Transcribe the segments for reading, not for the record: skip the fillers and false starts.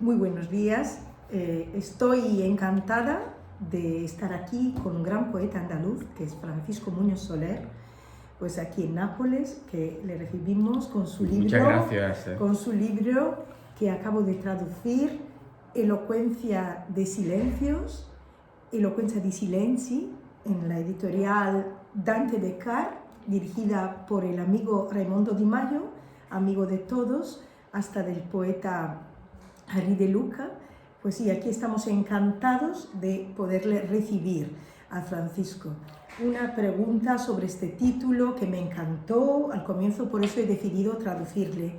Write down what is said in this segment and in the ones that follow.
Muy buenos días. Estoy encantada de estar aquí con un gran poeta andaluz, que es Francisco Muñoz Soler, pues aquí en Nápoles, que le recibimos con su libro. Muchas gracias. Con su libro que acabo de traducir, Eloquencia de Silencios, Eloquencia di Silenzi, en la editorial Dante de Car, dirigida por el amigo Raimondo Di Maio, amigo de todos, hasta del poeta Henri de Luca. Pues sí, aquí estamos encantados de poderle recibir a Francisco. Una pregunta sobre este título que me encantó al comienzo, por eso he decidido traducirle.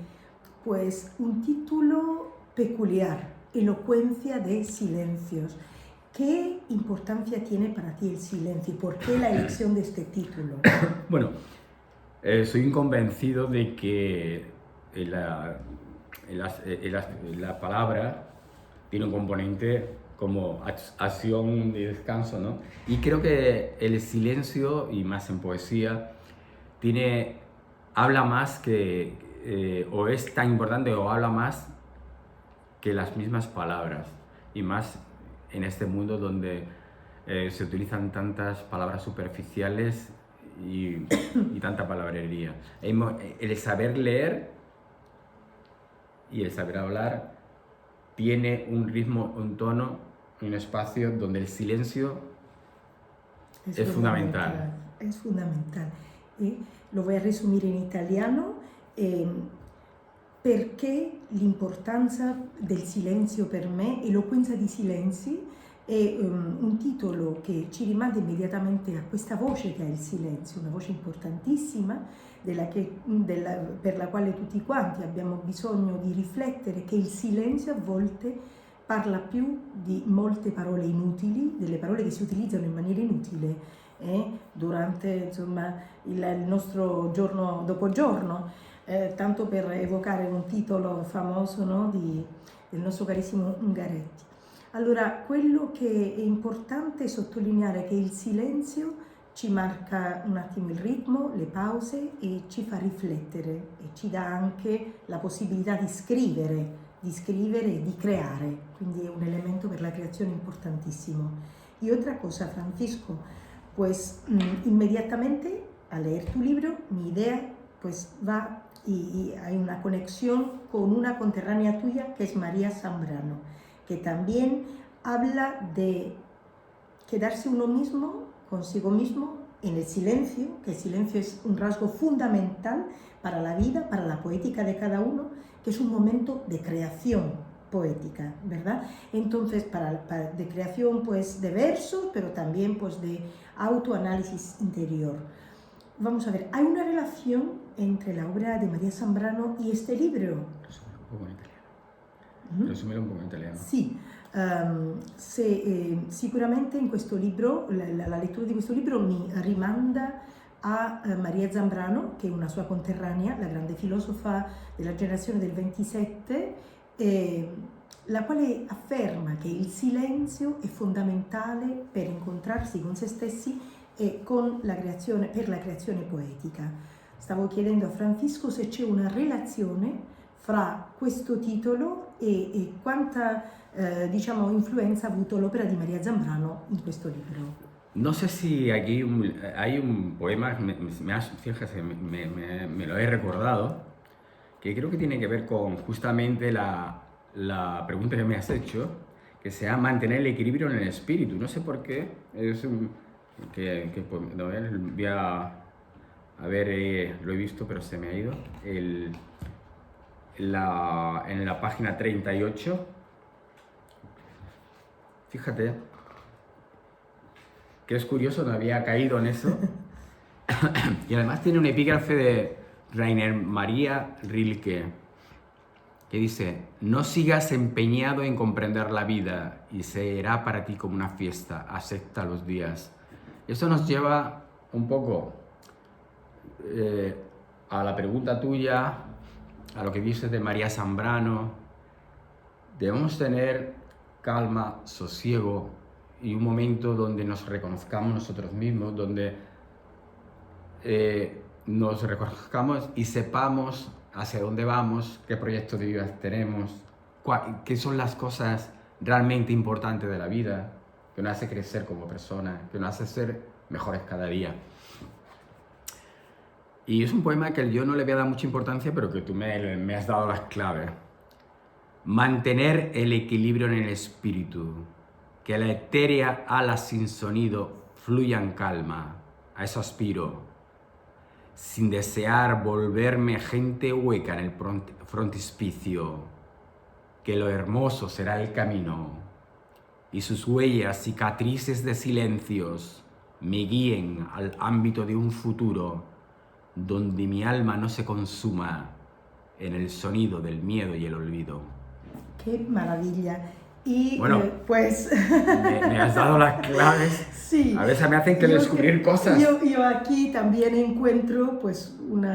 Pues un título peculiar, Elocuencia de Silencios. ¿Qué importancia tiene para ti el silencio y por qué la elección de este título? Bueno, soy convencido de que la palabra tiene un componente como acción de descanso, ¿no? Y creo que el silencio, y más en poesía, habla más que, o es tan importante o habla más que las mismas palabras, y más en este mundo donde se utilizan tantas palabras superficiales y tanta palabrería. El saber leer y el saber hablar tiene un ritmo, un tono, un espacio donde el silencio es fundamental. Es fundamental. Lo voy a resumir in italiano. Perché l'importanza del silenzio per me, Eloquenza di Silenzi, è un titolo che ci rimanda immediatamente a questa voce che è il silenzio, una voce importantissima per la quale tutti quanti abbiamo bisogno di riflettere, che il silenzio a volte parla più di molte parole inutili, delle parole che si utilizzano in maniera inutile durante insomma, il nostro giorno dopo giorno. Tanto per evocare un titolo famoso, no, del nostro carissimo Ungaretti. Allora, quello che è importante è sottolineare che il silenzio ci marca un attimo il ritmo, le pause e ci fa riflettere e ci dà anche la possibilità di scrivere e di creare, quindi è un elemento per la creazione importantissimo. Y otra cosa, Francisco, pues inmediatamente al leer tu libro, mi idea pues va y hay una conexión con una conterránea tuya que es María Zambrano, que también habla de quedarse uno mismo, consigo mismo, en el silencio, que el silencio es un rasgo fundamental para la vida, para la poética de cada uno, que es un momento de creación poética, ¿verdad? Entonces, de creación pues de versos, pero también pues de autoanálisis interior. Vamos a ver, ¿hay una relación entre la obra de María Zambrano y este libro? Resumilo un poco in italiano. Sì, sicuramente in questo libro, la lettura di questo libro mi rimanda a Maria Zambrano, che è una sua conterranea, la grande filosofa della generazione del 27, la quale afferma che il silenzio è fondamentale per incontrarsi con se stessi e per la creazione poetica. Stavo chiedendo a Francisco se c'è una relazione fra questo titolo e quanta influenza ha avuto l'opera di Maria Zambrano in questo libro. No sé si aquí hay un poema, fíjate, me lo he recordado, que creo que tiene que ver con justamente la pregunta que me has hecho, que se llama mantener el equilibrio en el espíritu. No sé por qué, voy a ver, lo he visto pero se me ha ido, en la página 38, fíjate, que es curioso, no había caído en eso, y además tiene un epígrafe de Rainer Maria Rilke, que dice: no sigas empeñado en comprender la vida y será para ti como una fiesta, acepta los días. Eso nos lleva un poco a la pregunta tuya, a lo que dices de María Zambrano. Debemos tener calma, sosiego y un momento donde nos reconozcamos nosotros mismos, donde nos reconozcamos y sepamos hacia dónde vamos, qué proyectos de vida tenemos, qué son las cosas realmente importantes de la vida, que nos hace crecer como persona, que nos hace ser mejores cada día. Y es un poema que yo no le había dado mucha importancia, pero que tú me has dado las claves. Mantener el equilibrio en el espíritu, que la etérea ala sin sonido fluya en calma, a eso aspiro, sin desear volverme gente hueca en el frontispicio, que lo hermoso será el camino, y sus huellas, cicatrices de silencios, me guíen al ámbito de un futuro, donde mi alma no se consuma en el sonido del miedo y el olvido. ¡Qué maravilla! Y bueno, pues... me has dado las claves. Sí. A veces me hacen que descubrir cosas. Yo aquí también encuentro pues un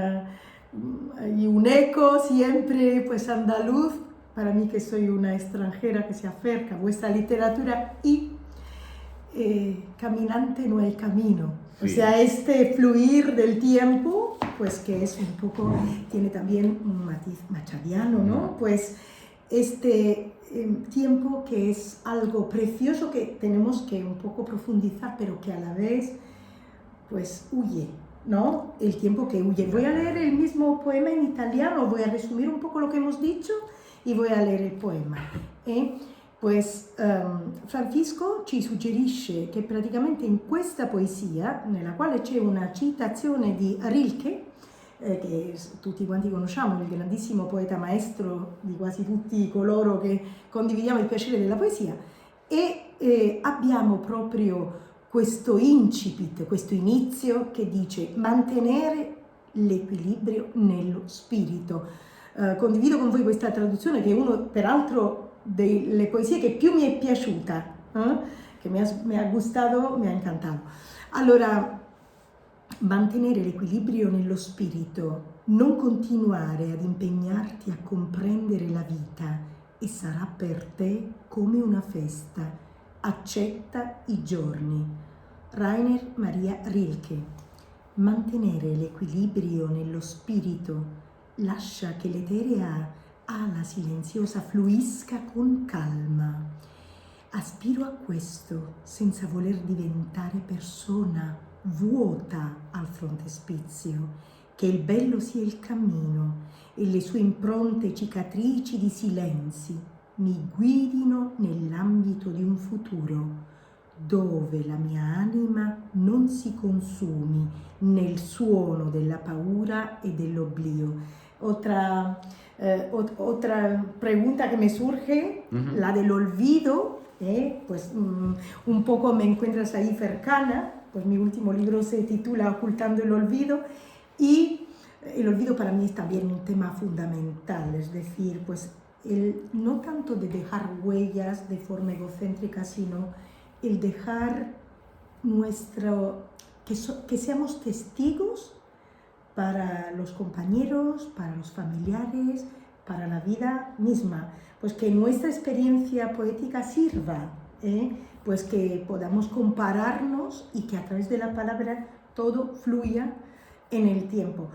eco siempre pues andaluz, para mí que soy una extranjera que se acerca a vuestra literatura, y caminante no hay camino. Sí. O sea, este fluir del tiempo, pues que es un poco, tiene también un matiz machadiano, ¿no? Pues este tiempo que es algo precioso que tenemos que un poco profundizar, pero que a la vez pues huye, ¿no? El tiempo que huye. Voy a leer el mismo poema en italiano, voy a resumir un poco lo que hemos dicho y voy a leer el poema. Pues Francisco ci suggerisce che praticamente in questa poesia, nella quale c'è una citazione di Rilke, che tutti quanti conosciamo, il grandissimo poeta maestro di quasi tutti coloro che condividiamo il piacere della poesia, e abbiamo proprio questo incipit, questo inizio che dice mantenere l'equilibrio nello spirito. Condivido con voi questa traduzione, che è uno peraltro delle poesie che più mi è piaciuta, che mi ha gustato, mi ha incantato. Allora, mantenere l'equilibrio nello spirito, non continuare ad impegnarti a comprendere la vita e sarà per te come una festa, accetta i giorni. Rainer Maria Rilke. Mantenere l'equilibrio nello spirito, lascia che l'eterea ala silenziosa fluisca con calma. Aspiro a questo senza voler diventare persona vuota al frontespizio, che il bello sia il cammino e le sue impronte cicatrici di silenzi mi guidino nell'ambito di un futuro dove la mia anima non si consumi nel suono della paura e dell'oblio. Otra pregunta que me surge, la del olvido, pues un poco me encuentras ahí cercana, pues mi último libro se titula Ocultando el olvido, y el olvido para mí es también un tema fundamental, es decir, pues no tanto de dejar huellas de forma egocéntrica, sino el dejar que seamos testigos para los compañeros, para los familiares, para la vida misma, pues que nuestra experiencia poética sirva, pues que podamos compararnos y que a través de la palabra todo fluya en el tiempo.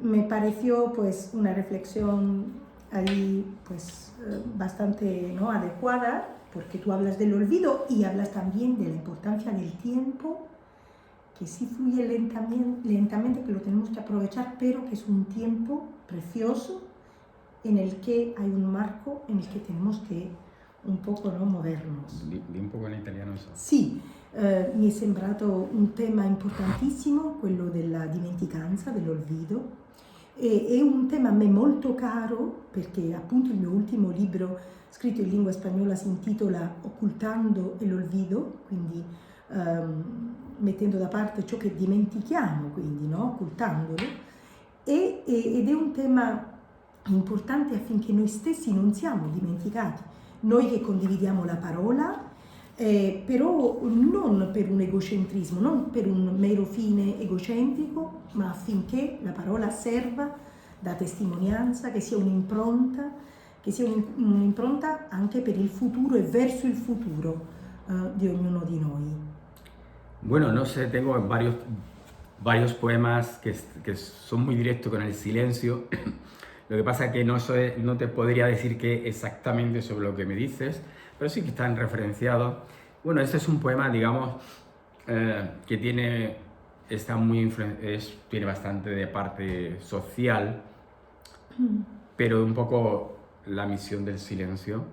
Me pareció pues una reflexión ahí pues bastante, ¿no?, adecuada, porque tú hablas del olvido y hablas también de la importancia del tiempo, que sí fluye lentamente, que lo tenemos que aprovechar, pero que es un tiempo precioso en el que hay un marco en el que tenemos que un poco, no, movernos. Di un poco in italiano eso. Sì, mi è sembrato un tema importantissimo, quello della dimenticanza, dell'olvido. È un tema a me molto caro, perché appunto il mio ultimo libro scritto in lingua spagnola si intitola Ocultando el olvido, quindi mettendo da parte ciò che dimentichiamo, quindi, no? Occultandolo, ed è un tema importante affinché noi stessi non siamo dimenticati, noi che condividiamo la parola, però non per un egocentrismo, non per un mero fine egocentrico, ma affinché la parola serva da testimonianza, che sia un'impronta anche per il futuro e verso il futuro di ognuno di noi. Bueno, no sé, tengo varios poemas que son muy directos con el silencio Lo que pasa es que no te podría decir que exactamente sobre lo que me dices, pero sí que están referenciados. Bueno, este es un poema, digamos, que tiene bastante de parte social, pero un poco la misión del silencio.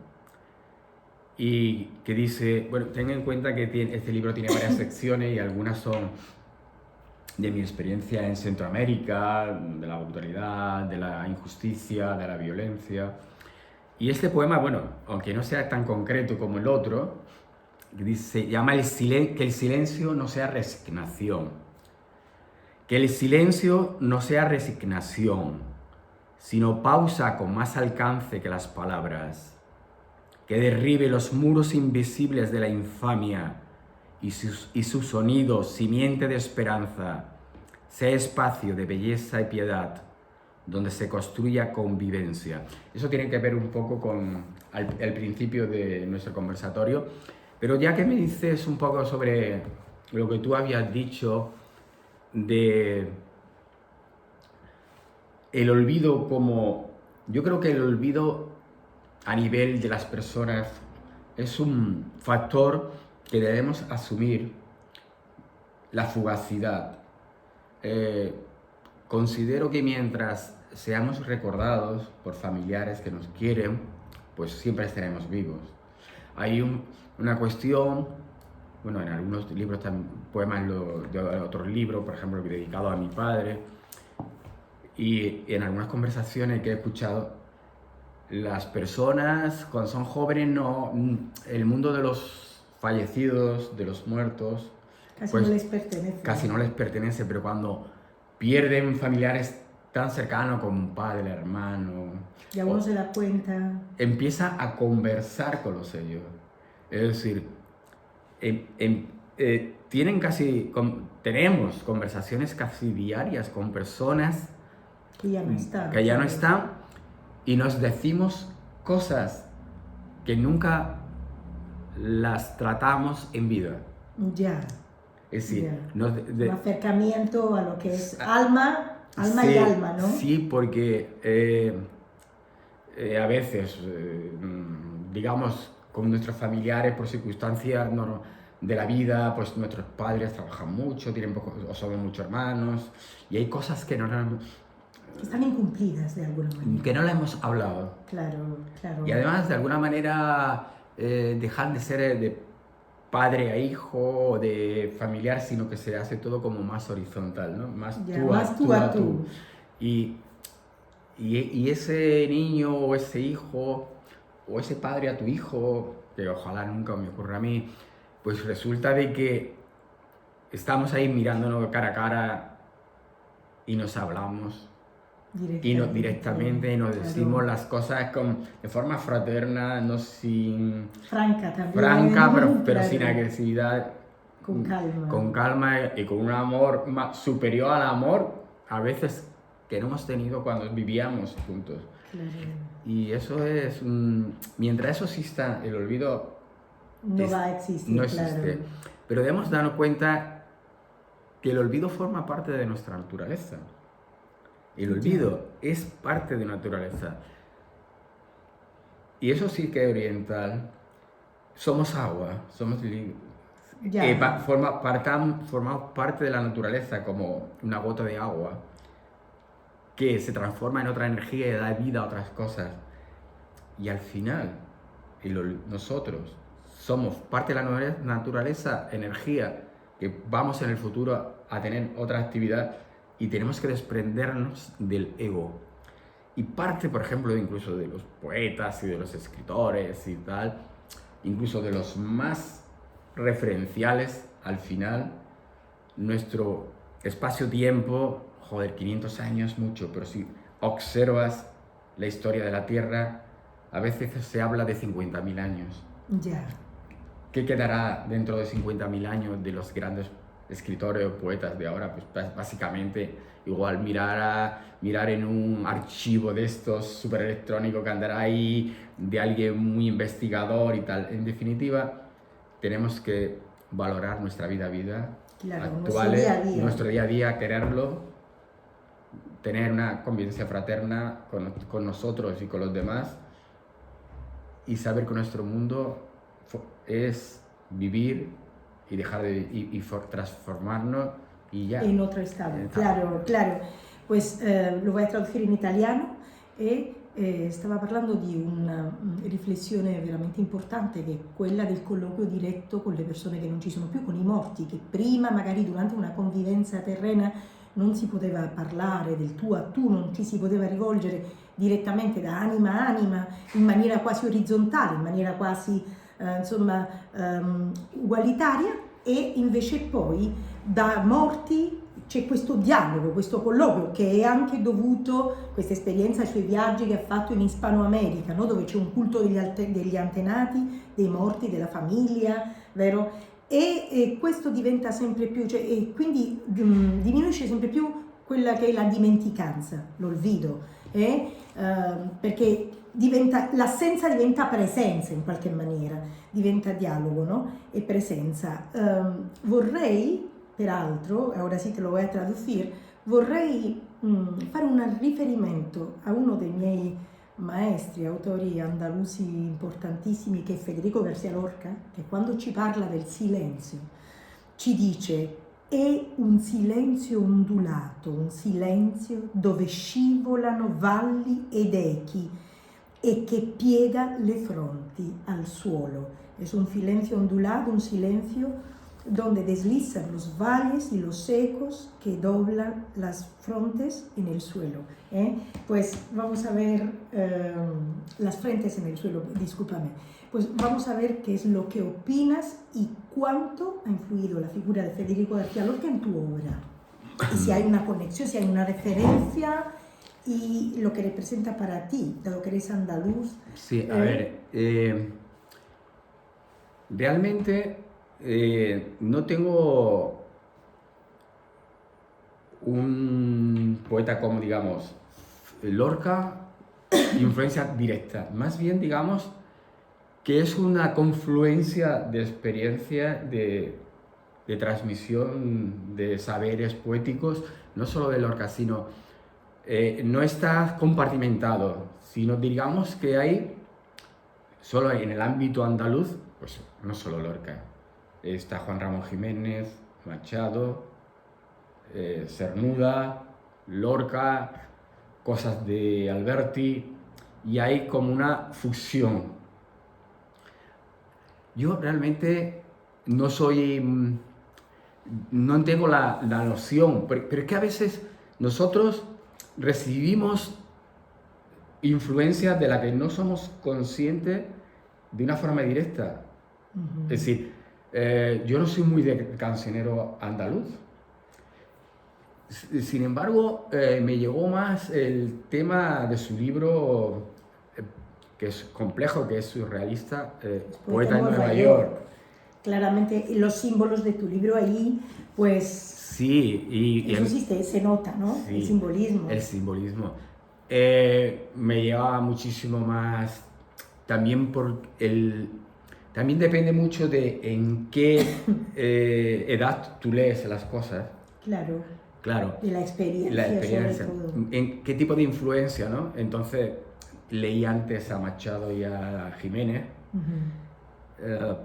Y que dice, bueno, ten en cuenta que este libro tiene varias secciones y algunas son de mi experiencia en Centroamérica, de la brutalidad, de la injusticia, de la violencia. Y este poema, bueno, aunque no sea tan concreto como el otro, se llama que el silencio no sea resignación. Que el silencio no sea resignación, sino pausa con más alcance que las palabras. Que derribe los muros invisibles de la infamia y su sonido, simiente de esperanza, sea espacio de belleza y piedad, donde se construya convivencia. Eso tiene que ver un poco con el principio de nuestro conversatorio, pero ya que me dices un poco sobre lo que tú habías dicho de el olvido yo creo que el olvido a nivel de las personas es un factor que debemos asumir, la fugacidad. Considero que mientras seamos recordados por familiares que nos quieren, pues siempre estaremos vivos. Hay una cuestión, bueno, en algunos libros, poemas de otros libros, por ejemplo, dedicado a mi padre, y en algunas conversaciones que he escuchado, las personas cuando son jóvenes, el mundo de los fallecidos, de los muertos, Casi pues no les pertenece. casi no les pertenece, pero cuando pierden familiares tan cercanos como un padre, hermano, Ya uno se da cuenta. empieza a conversar con los ellos. Es decir, tenemos conversaciones casi diarias con personas Que ya no están. que ya no están, y nos decimos cosas que nunca las tratamos en vida. Ya. Es decir, ya. Un acercamiento a lo que es alma sí, y alma, ¿no? Sí, porque a veces, digamos, con nuestros familiares, por circunstancias de la vida, pues nuestros padres trabajan mucho, tienen o somos muchos hermanos, y hay cosas que están incumplidas de alguna manera. Que no la hemos hablado. Claro, claro. Y además, de alguna manera, dejar de ser de padre a hijo o de familiar, sino que se hace todo como más horizontal, ¿no? Más tú a tú. Y ese niño o ese hijo o ese padre a tu hijo, que ojalá nunca me ocurra a mí, pues resulta de que estamos ahí mirándonos cara a cara y nos hablamos. Directamente y nos decimos las cosas de forma fraterna, no sin... Franca también. Franca, pero sin agresividad. Con calma. Con calma y con un amor superior al amor, a veces, que no hemos tenido cuando vivíamos juntos. Claro. Y eso es... mientras eso exista, el olvido... No va a existir, no existe. Claro. Pero debemos darnos cuenta que el olvido forma parte de nuestra naturaleza. El olvido es parte de naturaleza. Y eso sí que es oriental. Somos agua, formamos parte de la naturaleza como una gota de agua que se transforma en otra energía y da vida a otras cosas. Y al final, nosotros somos parte de la naturaleza, energía, que vamos en el futuro a tener otra actividad. Y tenemos que desprendernos del ego. Y parte, por ejemplo, incluso de los poetas y de los escritores y tal, incluso de los más referenciales, al final, nuestro espacio-tiempo, 500 años mucho, pero si observas la historia de la Tierra, a veces se habla de 50.000 años. Ya. ¿Qué quedará dentro de 50.000 años de los grandes escritores o poetas de ahora? Pues básicamente igual mirar en un archivo de estos súper electrónico que andará ahí, de alguien muy investigador y tal. En definitiva, tenemos que valorar nuestra vida claro, actual, nuestro día a día, quererlo, tener una convivencia fraterna con nosotros y con los demás, y saber que nuestro mundo es vivir y dejar de transformarnos y ya. En otro estado, claro, claro. Pues lo voy a traducire in italiano e stava parlando di una riflessione veramente importante, che è quella del colloquio diretto con le persone che non ci sono più, con i morti, che prima magari durante una convivenza terrena non si poteva parlare del tu a tu, non ci si poteva rivolgere direttamente da anima a anima in maniera quasi orizzontale, in maniera quasi ugualitaria, e invece poi da morti c'è questo dialogo, questo colloquio che è anche dovuto, questa esperienza, ai suoi viaggi che ha fatto in Hispano America, no? Dove c'è un culto degli antenati, dei morti, della famiglia, vero? E questo diventa sempre più, cioè, e quindi diminuisce sempre più quella che è la dimenticanza, l'olvido, perché l'assenza diventa presenza in qualche maniera, diventa dialogo, no? E presenza. Vorrei, peraltro, ora sì te lo voy a traducir, vorrei fare un riferimento a uno dei miei maestri, autori andalusi importantissimi, che è Federico García Lorca, che quando ci parla del silenzio ci dice: è un silenzio ondulato, un silenzio dove scivolano valli ed echi e che piega le fronti al suolo. Es un silencio ondulado, un silencio donde deslizan los valles y los ecos que doblan las frontes en el suelo. Pues vamos a ver las frentes en el suelo, discúlpame. Pues vamos a ver qué es lo que opinas y cuánto ha influido la figura de Federico García Lorca en tu obra. Y si hay una conexión, si hay una referencia y lo que representa para ti, dado que eres andaluz. Sí, a ver, realmente no tengo un poeta como, digamos, Lorca, influencia directa. Más bien, digamos, que es una confluencia de experiencia, de transmisión de saberes poéticos, no solo de Lorca, sino no está compartimentado, sino digamos que hay, solo en el ámbito andaluz, pues no solo Lorca, está Juan Ramón Jiménez, Machado, Cernuda, Lorca, cosas de Alberti, y hay como una fusión. Yo realmente no tengo la noción, pero es que a veces nosotros recibimos influencia de la que no somos conscientes de una forma directa. Es decir, yo no soy muy de cancionero andaluz. Sin embargo, me llegó más el tema de su libro, que es complejo, que es surrealista, Poeta en Nueva York. Claramente, los símbolos de tu libro ahí, pues... Sí, y eso sí se nota, ¿no? Sí, el simbolismo. El simbolismo. Me lleva muchísimo más, también también depende mucho de en qué edad tú lees las cosas. Claro. De la experiencia. Sobre todo. En qué tipo de influencia, ¿no? Entonces, leí antes a Machado y a Jiménez,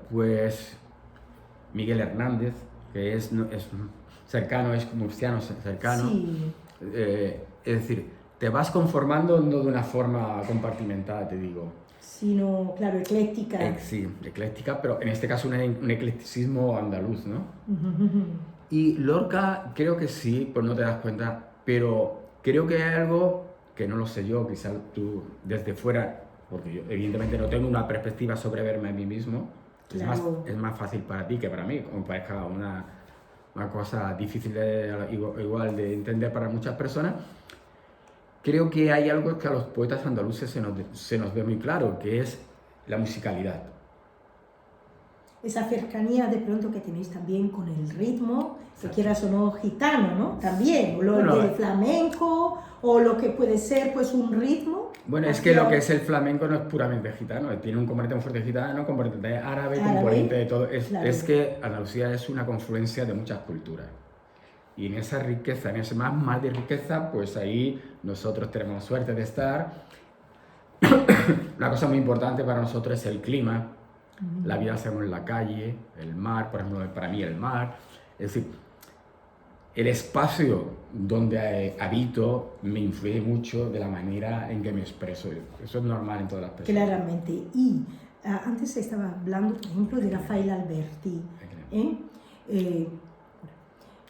pues Miguel Hernández, que es cercano, es murciano cercano. Sí. Es decir, te vas conformando no de una forma compartimentada, te digo. Sino, claro, ecléctica. Sí, ecléctica, pero en este caso un eclecticismo andaluz, ¿no? Y Lorca, creo que sí, pues no te das cuenta, pero creo que hay algo que no lo sé yo, quizás tú desde fuera, porque yo evidentemente no tengo una perspectiva sobre verme a mí mismo. Claro. Es más fácil para ti que para mí, como parezca una cosa difícil igual de entender para muchas personas. Creo que hay algo que a los poetas andaluces se nos ve muy claro, que es la musicalidad. Esa cercanía de pronto que tenéis también con el ritmo, que quieras o no gitano, ¿no? También, o lo del flamenco, o lo que puede ser pues un ritmo. Bueno, es que lo que es el flamenco no es puramente gitano, tiene un componente muy fuerte gitano, componente árabe, componente de todo. Es que Andalucía es una confluencia de muchas culturas. Y en esa riqueza, en ese más de riqueza, pues ahí nosotros tenemos suerte de estar. Una cosa muy importante para nosotros es el clima, la vida según la calle, el mar, por ejemplo, para mí el mar. Es decir, el espacio donde habito me influye mucho de la manera en que me expreso. Eso es normal en todas las personas. Claramente. Y antes estaba hablando, por ejemplo, de Rafael Alberti.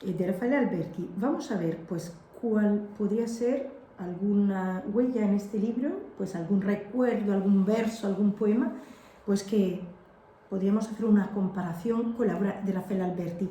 De Rafael Alberti. Vamos a ver, pues, cuál podría ser alguna huella en este libro, pues algún recuerdo, algún verso, algún poema, pues que podríamos hacer una comparación con la obra de Rafael Alberti.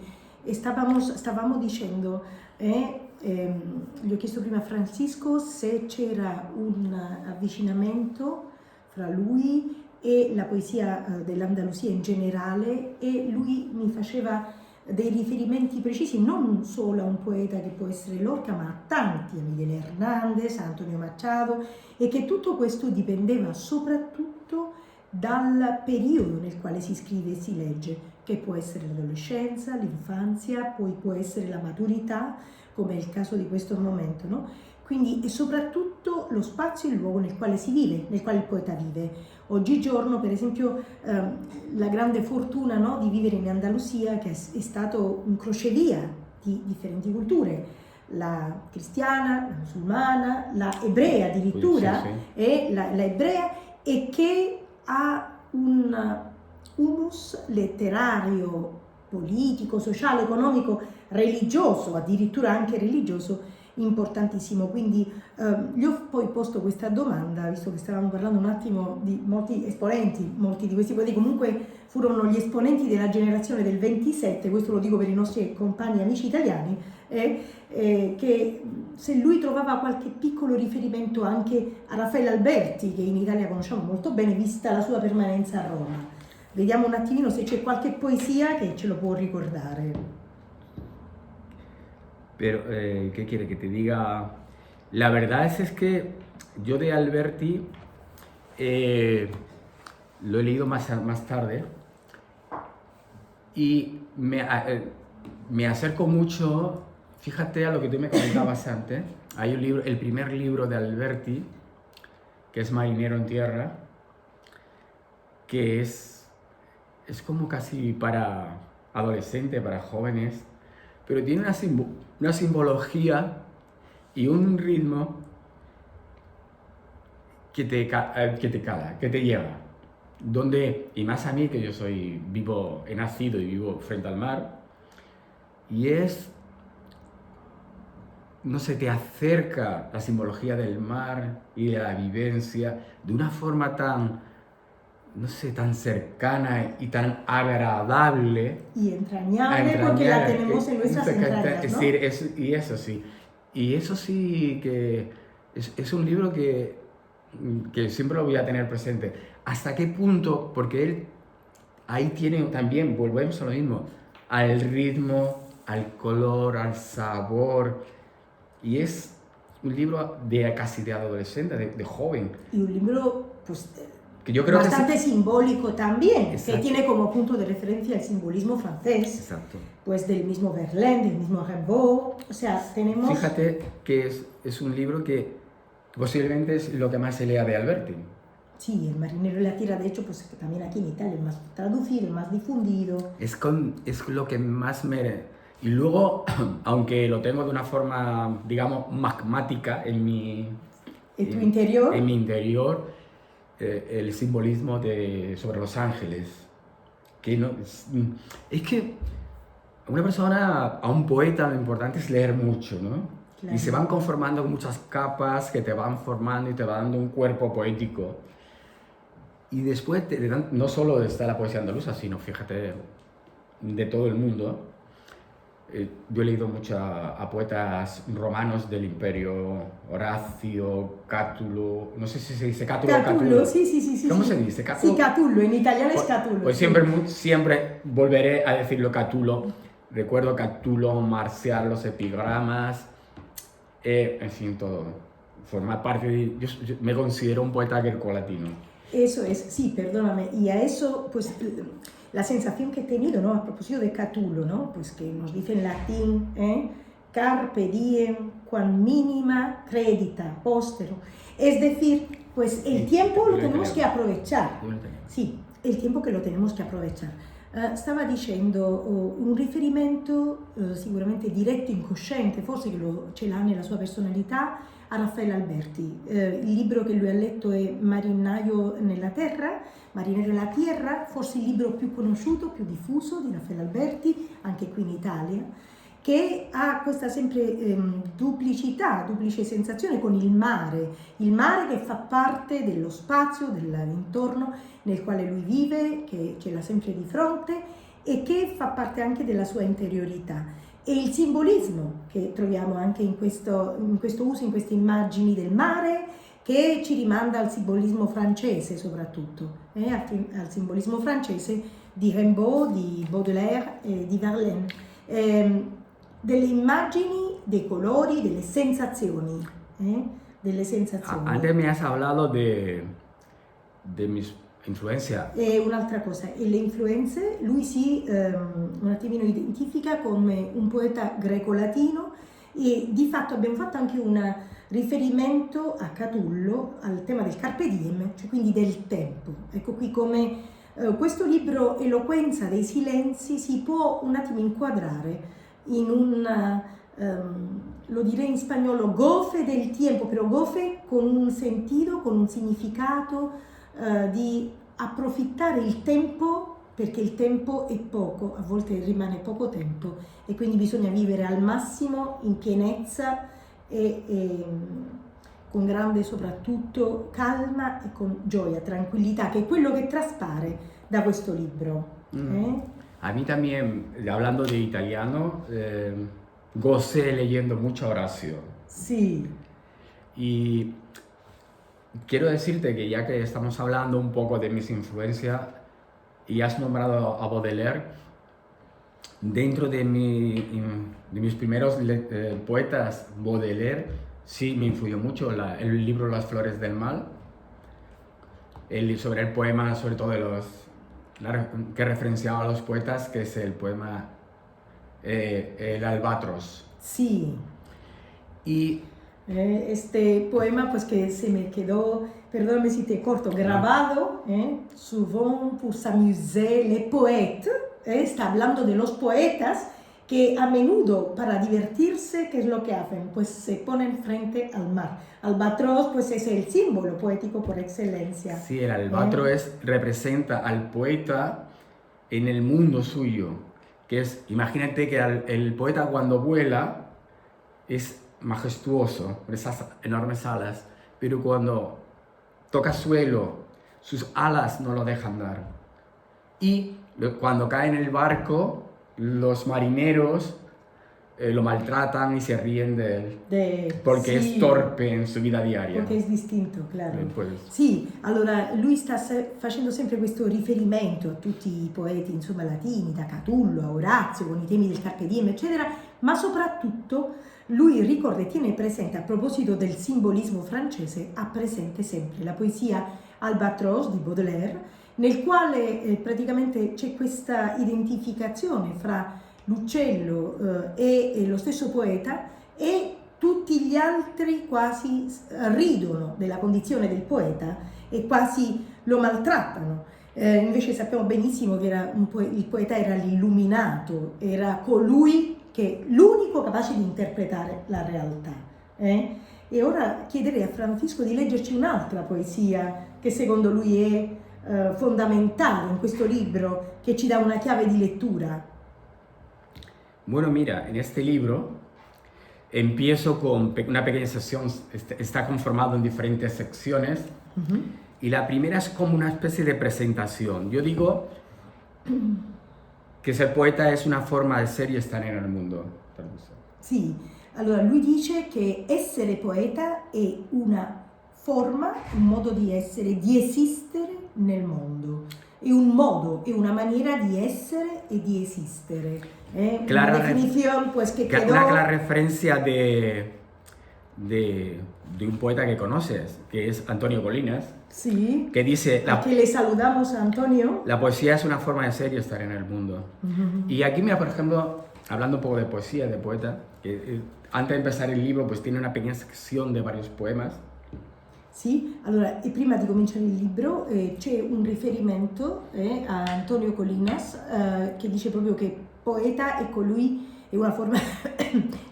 Stavamo dicendo, gli ho chiesto prima a Francisco se c'era un avvicinamento fra lui e la poesia dell'Andalusia in generale, e lui mi faceva dei riferimenti precisi non solo a un poeta che può essere Lorca, ma a tanti, a Miguel Hernández, a Antonio Machado, e che tutto questo dipendeva soprattutto dal periodo nel quale si scrive e si legge, che può essere l'adolescenza, l'infanzia, poi può essere la maturità, come è il caso di questo momento, no? Quindi è soprattutto lo spazio e il luogo nel quale si vive, nel quale il poeta vive. Oggigiorno, per esempio, la grande fortuna, no, di vivere in Andalusia, che è stato un crocevia di differenti culture, la cristiana, la musulmana, la ebrea addirittura, Sì. e la ebrea, e che ha un humus letterario, politico, sociale, economico, religioso, addirittura anche religioso, importantissimo. Quindi gli ho poi posto questa domanda, visto che stavamo parlando un attimo di molti esponenti, molti di questi poeti comunque furono gli esponenti della generazione del 27, questo lo dico per i nostri compagni e amici italiani, che se lui trovava qualche piccolo riferimento anche a Raffaele Alberti, che in Italia conosciamo molto bene, vista la sua permanenza a Roma. Vediamo un attimino se c'è qualche poesia che ce lo può ricordare. Pero, ¿qué quiere que te diga? La verdad es que yo de Alberti lo he leído más tarde y me acerco mucho, fíjate a lo que tú me comentabas antes. Hay un libro, el primer libro de Alberti, que es Marinero en Tierra, que es como casi para adolescentes, para jóvenes, pero tiene una simbología y un ritmo que te cala, que te lleva. Donde, y más a mí, que yo he nacido y vivo frente al mar, y no sé, te acerca la simbología del mar y de la vivencia de una forma tan, no sé, tan cercana y tan agradable. Y entrañable porque la tenemos en nuestras entrañas, ¿no? Y eso sí que es un libro que siempre lo voy a tener presente. ¿Hasta qué punto? Porque él ahí tiene también, volvemos a lo mismo, al ritmo, al color, al sabor. Y es un libro casi de adolescente, de joven. Y un libro, pues, que yo creo bastante simbólico también, Exacto. Que tiene como punto de referencia el simbolismo francés, Exacto. Pues del mismo Verlaine, del mismo Rimbaud, o sea, tenemos... Fíjate que es un libro que posiblemente es lo que más se lea de Alberti. Sí, El marinero y la tierra, de hecho, pues también aquí en Italia, el más traducido, el más difundido. Es lo que más me... Y luego, aunque lo tengo de una forma, digamos, magmática en mi... ¿En tu interior? En mi interior, el simbolismo sobre los ángeles. Que no, es que a un poeta lo importante es leer mucho, ¿no? Claro. Y se van conformando muchas capas que te van formando y te va dando un cuerpo poético. Y después te dan, no solo está la poesía andaluza, sino, fíjate, de todo el mundo. Yo he leído mucho a poetas romanos del Imperio, Horacio, Cátulo, no sé si se dice Cátulo o Catulo. Sí. ¿Cómo se dice? ¿Cátulo? Sí, Catulo, en italiano es Catulo. Pues siempre volveré a decirlo Catulo. Recuerdo Catulo, Marcial, los epigramas, en fin, todo. Forma parte de... Yo me considero un poeta grecolatino. Eso es, sí, perdóname. Y a eso, pues... La sensación que he tenido, ¿no? A propósito de Catulo, ¿no? Pues que nos dice en latín, carpe diem, quan minima credita, postero. Es decir, pues el tiempo lo tenemos que aprovechar. Sì, è il tempo che lo tenemos que aprovechar. Stava dicendo un riferimento sicuramente diretto, incosciente, forse che ce l'ha nella sua personalità, a Raffaele Alberti. Il libro che lui ha letto è Marinaio nella Terra, Marinero nella Tierra, forse il libro più conosciuto, più diffuso di Raffaele Alberti, anche qui in Italia, che ha questa sempre duplice sensazione con il mare che fa parte dello spazio, dell'intorno nel quale lui vive, che ce l'ha sempre di fronte e che fa parte anche della sua interiorità. E il simbolismo che troviamo anche in questo uso, in queste immagini del mare, che ci rimanda al simbolismo francese soprattutto, al simbolismo francese di Rimbaud, di Baudelaire e di Verlaine. Delle immagini, dei colori, delle sensazioni. Antes me has hablado de mis influencias. E un'altra cosa, e le influenze, lui si un attimino identifica come un poeta greco-latino e di fatto abbiamo fatto anche un riferimento a Catullo, al tema del carpe diem, cioè quindi del tempo. Ecco qui come questo libro Eloquenza dei silenzi si può un attimo inquadrare in un, lo direi in spagnolo, goce del tiempo, però goce con un sentido, con un significato di approfittare il tempo, perché il tempo è poco, a volte rimane poco tempo e quindi bisogna vivere al massimo in pienezza e con grande soprattutto calma e con gioia, tranquillità, che è quello che traspare da questo libro. A mí también, hablando de italiano, gocé leyendo mucho Horacio. Sí. Y quiero decirte que ya que estamos hablando un poco de mis influencias y has nombrado a Baudelaire, dentro de mis primeros poetas, Baudelaire sí me influyó mucho el libro Las Flores del Mal, sobre el poema, sobre todo que referenciaba a los poetas, que es el poema El Albatros. Sí. Y este poema pues que se me quedó, perdóname si te corto, grabado, souvent pour s'amuser les poètes, está hablando de los poetas que a menudo para divertirse, ¿qué es lo que hacen? Pues se ponen frente al mar. Albatros pues es el símbolo poético por excelencia. Sí, el albatros representa al poeta en el mundo suyo, que es, imagínate que el poeta cuando vuela es majestuoso, con esas enormes alas, pero cuando toca suelo, sus alas no lo dejan dar. Y cuando cae en el barco, los marineros lo maltratan y se ríen de él, porque sì, es torpe en su vida diaria. Perché è distinto, claro. Pues. Sì, allora lui sta facendo sempre questo riferimento a tutti i poeti, insomma, latini, da Catullo a Orazio, con i temi del Carpe Diem, eccetera, ma soprattutto lui ricorda e tiene presente, a proposito del simbolismo francese, ha presente sempre la poesia Albatros di Baudelaire, nel quale praticamente c'è questa identificazione fra l'uccello e lo stesso poeta, e tutti gli altri quasi ridono della condizione del poeta e quasi lo maltrattano. Invece sappiamo benissimo che il poeta era l'illuminato, era colui che l'unico capace di interpretare la realtà. E ora chiederei a Francisco di leggerci un'altra poesia che secondo lui è fondamentale in questo libro, che ci dà una chiave di lettura. Bueno, mira, en este libro empiezo con una pequeña sección, está conformado en diferentes secciones, y la primera es como una especie de presentación. Yo digo che ser poeta è una forma di essere e stare nel mondo. Sì, allora lui dice che essere poeta è una forma, un modo di essere, di esistere nel mondo. È un modo, è una maniera di essere e di esistere. Una definición pues que quedó... Una clara referencia de un poeta que conoces, que es Antonio Colinas. Sí, que dice... Aquí le saludamos a Antonio. La poesía es una forma de ser y estar en el mundo. Y aquí, mira, por ejemplo, hablando un poco de poesía, de poeta, que antes de empezar il libro pues tiene una pequeña sección de varios poemas. Sì, allora, e prima di cominciare il libro c'è un riferimento a Antonio Colinas che dice proprio che poeta è colui, è una forma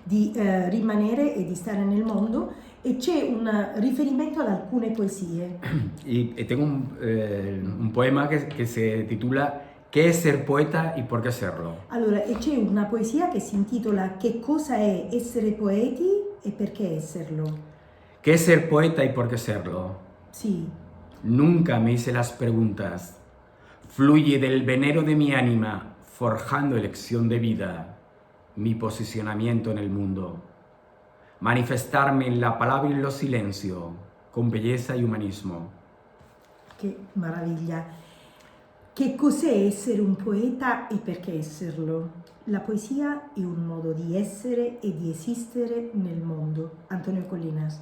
di rimanere e di stare nel mondo, e c'è un riferimento ad alcune poesie. Y tengo un poema que se titula ¿Qué es ser poeta y por qué serlo? Allora, e c'è una poesia che si intitola Che cosa è essere poeti e perché esserlo? ¿Qué es ser poeta y por qué serlo? Sì, Nunca me hice las preguntas. Fluye del venero de mi ánima, forjando elección de vida, mi posicionamiento en el mundo. Manifestarme en la palabra y en lo silencio, con belleza y humanismo. che meraviglia. Che cos'è essere un poeta e perché esserlo? La poesia è un modo di essere e di esistere nel mondo. Antonio Colinas.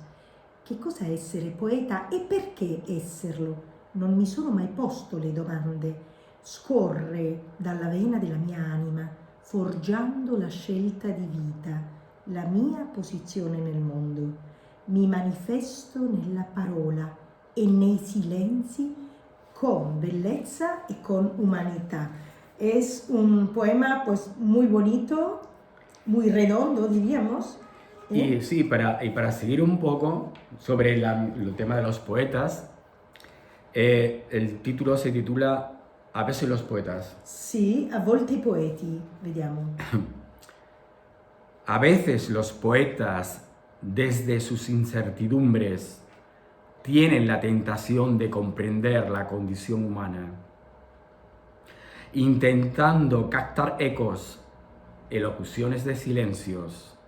Che cosa è essere poeta e perché esserlo? Non mi sono mai posto le domande. Scorre dalla vena della mia anima, forgiando la scelta di vita, la mia posizione nel mondo. Mi manifesto nella parola e nei silenzi con bellezza y con humanidad. Es un poema pues muy bonito, muy redondo, diríamos. Y sí, para seguir un poco sobre el tema de los poetas, el título se titula A veces los poetas. Sì, a volte i poeti, vediamo. A veces los poetas, desde sus incertidumbres, tienen la tentación de comprender la condición humana, intentando captar ecos, elocuciones de silencios,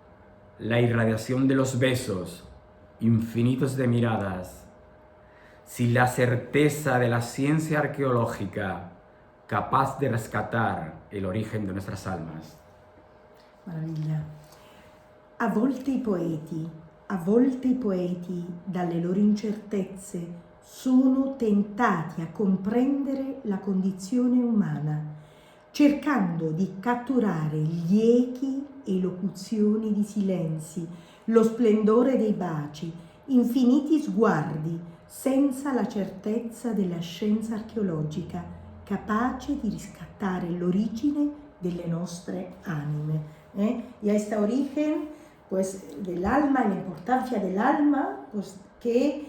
la irradiación de los besos, infinitos de miradas, sin la certeza de la ciencia arqueológica capaz de rescatar el origen de nuestras almas. Maraviglia. A volte i poeti, dalle loro incertezze, sono tentati a comprendere la condizione umana, cercando di catturare gli echi e locuzioni di silenzi, lo splendore dei baci, infiniti sguardi, senza la certezza della scienza archeologica, capace di riscattare l'origine delle nostre anime. Y a esta origen pues, del alma y la importancia del alma pues, que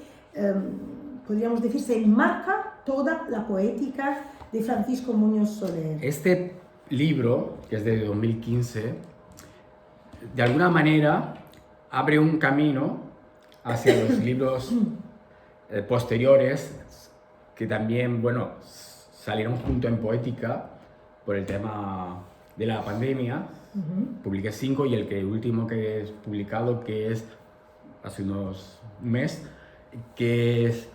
podríamos decir se enmarca toda la poética de Francisco Muñoz Soler. Este libro, que es de 2015, de alguna manera abre un camino hacia los libros posteriores que también, bueno, salieron junto en poética por el tema de la pandemia. Publiqué 5 y el último que he publicado, que es hace un mes, que es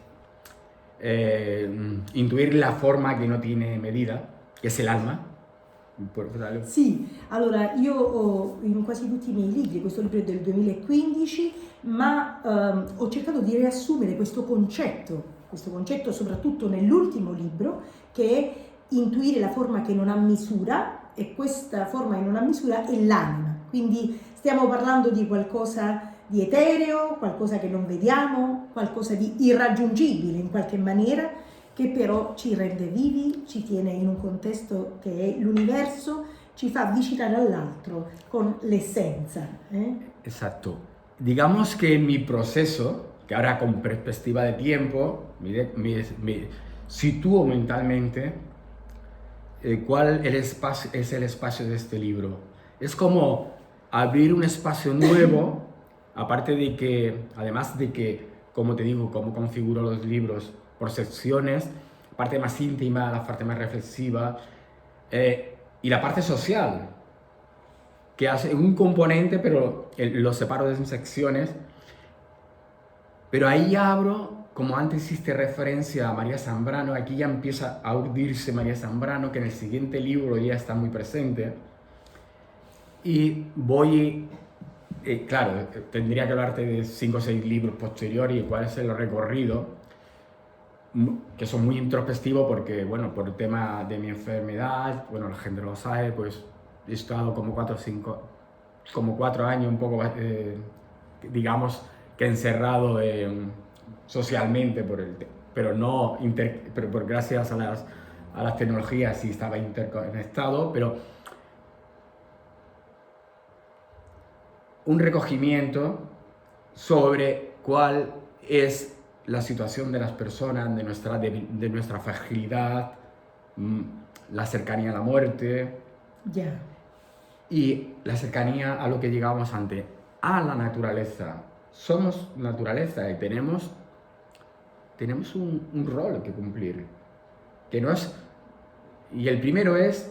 intuir la forma che non tiene medida, che è l'alma. Sì, allora io in quasi tutti i miei libri, questo libro è del 2015, ma ho cercato di riassumere questo concetto soprattutto nell'ultimo libro, che è intuire la forma che non ha misura, e questa forma che non ha misura è l'anima. Quindi stiamo parlando di qualcosa di etereo, qualcosa che non vediamo, qualcosa di irraggiungibile in qualche maniera, che però ci rende vivi, ci tiene in un contesto che è l'universo, ci fa avvicinare all'altro con l'essenza. Exacto. Digamos que mi proceso, que ahora con perspectiva de tiempo, me sitúo mentalmente cuál es el espacio de este libro. Es como abrir un espacio nuevo, aparte de que, además de que, como te digo, cómo configuro los libros por secciones, la parte más íntima, la parte más reflexiva y la parte social, que hace un componente, pero lo separo en secciones. Pero ahí abro, como antes hiciste referencia a María Zambrano, aquí ya empieza a urdirse María Zambrano, que en el siguiente libro ya está muy presente. Y voy, claro, tendría que hablarte de 5 o 6 libros posteriores y cuál es el recorrido, que son muy introspectivos porque, bueno, por el tema de mi enfermedad, bueno, la gente lo sabe, pues he estado como 4 años un poco, digamos, que encerrado socialmente, pero no pero gracias a las tecnologías sí estaba interconectado, pero un recogimiento sobre cuál es la situación de las personas, de nuestra fragilidad, la cercanía a la muerte y la cercanía a lo que llegamos antes, a la naturaleza. Somos naturaleza y tenemos un rol que cumplir, que no es... Y el primero es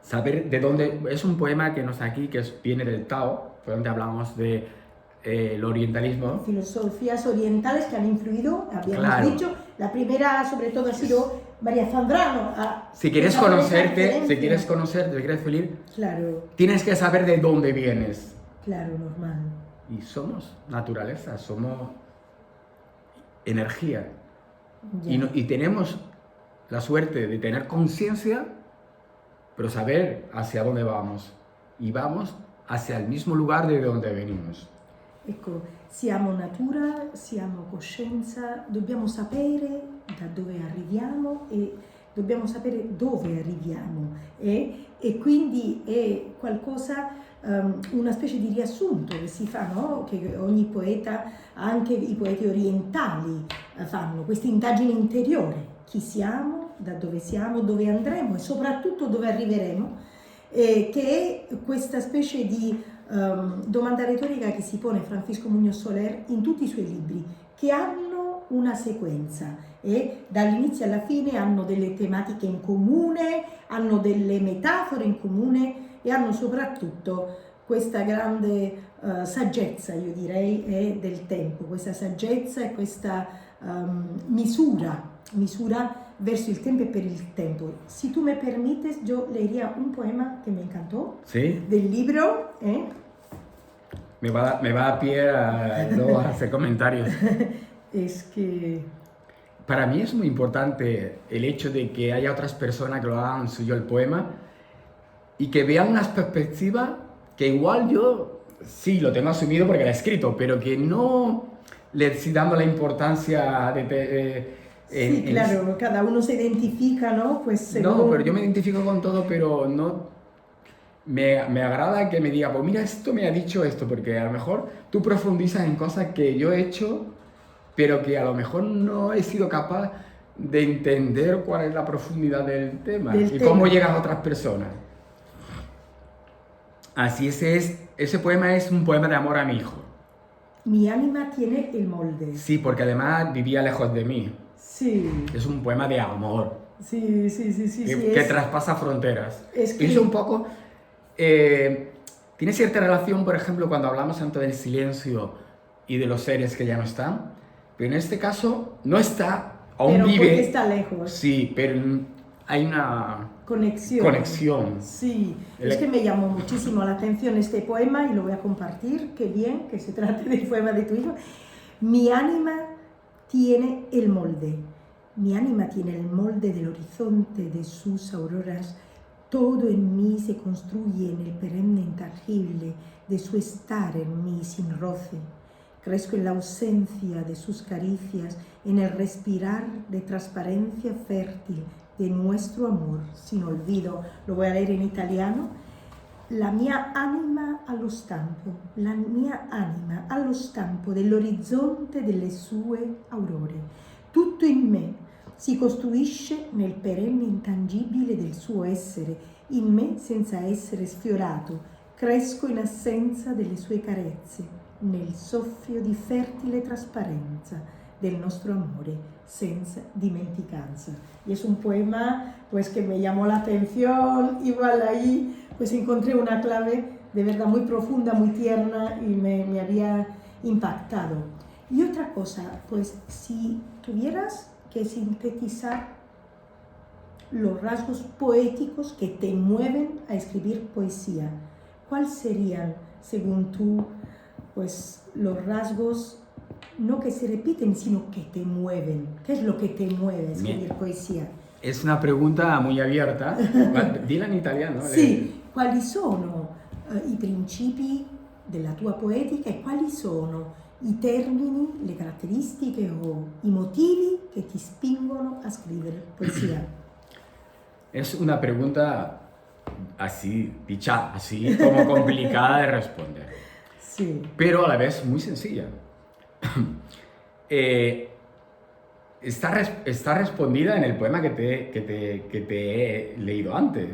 saber de dónde... Es un poema que no está aquí, que viene del Tao, fue donde hablamos de el orientalismo. Filosofías orientales que han influido, habíamos Claro. dicho. La primera, sobre todo, ha sido María Zambrano. Si quieres conocerte, si quieres feliz, claro, tienes que saber de dónde vienes. Claro, normal. Y somos naturaleza, somos energía. Y tenemos la suerte de tener conciencia, pero saber hacia dónde vamos. Y vamos hacia el mismo lugar de donde venimos. Ecco, siamo natura, siamo coscienza, dobbiamo sapere da dove arriviamo e dobbiamo sapere dove arriviamo. E quindi è qualcosa, una specie di riassunto che si fa, no? Che ogni poeta, anche i poeti orientali, fanno, questa indagine interiore. Chi siamo, da dove siamo, dove andremo e soprattutto dove arriveremo, che è questa specie di domanda retorica che si pone Francisco Muñoz Soler in tutti i suoi libri, che hanno una sequenza e dall'inizio alla fine hanno delle tematiche in comune, hanno delle metafore in comune e hanno soprattutto questa grande saggezza, io direi, del tempo, questa saggezza e questa misura verso el tiempo y por el tiempo. Si tú me permites, yo leería un poema que me encantó. ¿Sí? Del libro. Me va a pie luego a hacer comentarios. Es que... Para mí es muy importante el hecho de que haya otras personas que lo hagan suyo el poema y que vean unas perspectivas que igual yo sí lo tengo asumido porque lo he escrito, pero que no le estoy dando la importancia sí, claro, cada uno se identifica, ¿no? Pues según... No, pero yo me identifico con todo, pero no... Me agrada que me diga, pues mira, esto me ha dicho esto, porque a lo mejor tú profundizas en cosas que yo he hecho, pero que a lo mejor no he sido capaz de entender cuál es la profundidad del tema cómo llegas a otras personas. Así ese poema es un poema de amor a mi hijo. Mi ánima tiene el molde. Sí, porque además vivía lejos de mí. Sí. Es un poema de amor. Sí. Que traspasa fronteras. Es que... Pienso un poco... tiene cierta relación, por ejemplo, cuando hablamos tanto del silencio y de los seres que ya no están, pero en este caso no está, aún pero vive. Porque está lejos. Sí, pero hay una conexión. Sí, es que me llamó muchísimo la atención este poema y lo voy a compartir. Qué bien que se trate del poema de tu hijo. Mi ánima tiene el molde. Mi ánima tiene el molde del horizonte de sus auroras. Todo en mí se construye en el perenne intangible de su estar en mí sin roce. Crezco en la ausencia de sus caricias, en el respirar de transparencia fértil de nuestro amor sin olvido. Lo voy a leer in italiano. La mia anima allo stampo dell'orizzonte delle sue aurore. Tutto in me si costruisce nel perenne intangibile del suo essere, in me senza essere sfiorato, cresco in assenza delle sue carezze, nel soffio di fertile trasparenza del nostro amore, senza dimenticanza. Y es un poema pues que me llamó la atención, igual ahí pues encontré una clave de verdad muy profunda, muy tierna y me había impactado. Y otra cosa, pues si tuvieras que sintetizar los rasgos poéticos que te mueven a escribir poesía, ¿cuáles serían, según tú, pues los rasgos no que se repiten, sino que te mueven? ¿Qué es lo que te mueve a escribir poesía? Es una pregunta muy abierta. Dila in italiano. Sì, quali sono i principi della tua poetica e quali sono i termini, le caratteristiche o i motivi che ti spingono a scrivere poesia? Es una pregunta así, dicha así, como complicada de responder, Sì, pero a la vez muy sencilla. Está respondida en el poema que te he leído antes.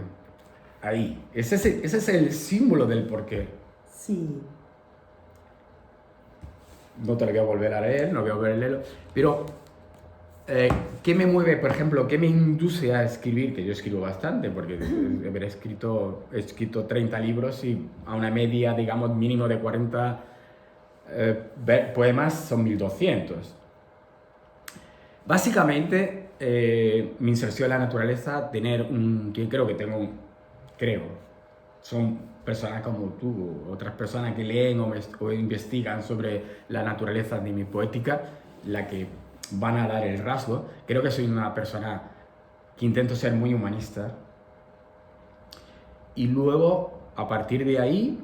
Ahí. Ese es el símbolo del porqué. sì, No te lo voy a volver a leer, no voy a volver a leerlo. Pero, ¿qué me mueve, por ejemplo, qué me induce a escribir? Que yo escribo bastante, porque he escrito 30 libros y a una media, digamos, mínimo de 40 poemas son 1200. Básicamente, mi inserción en la naturaleza, son personas como tú, otras personas que leen o investigan sobre la naturaleza de mi poética, la que van a dar el rasgo. Creo que soy una persona que intento ser muy humanista. Y luego, a partir de ahí,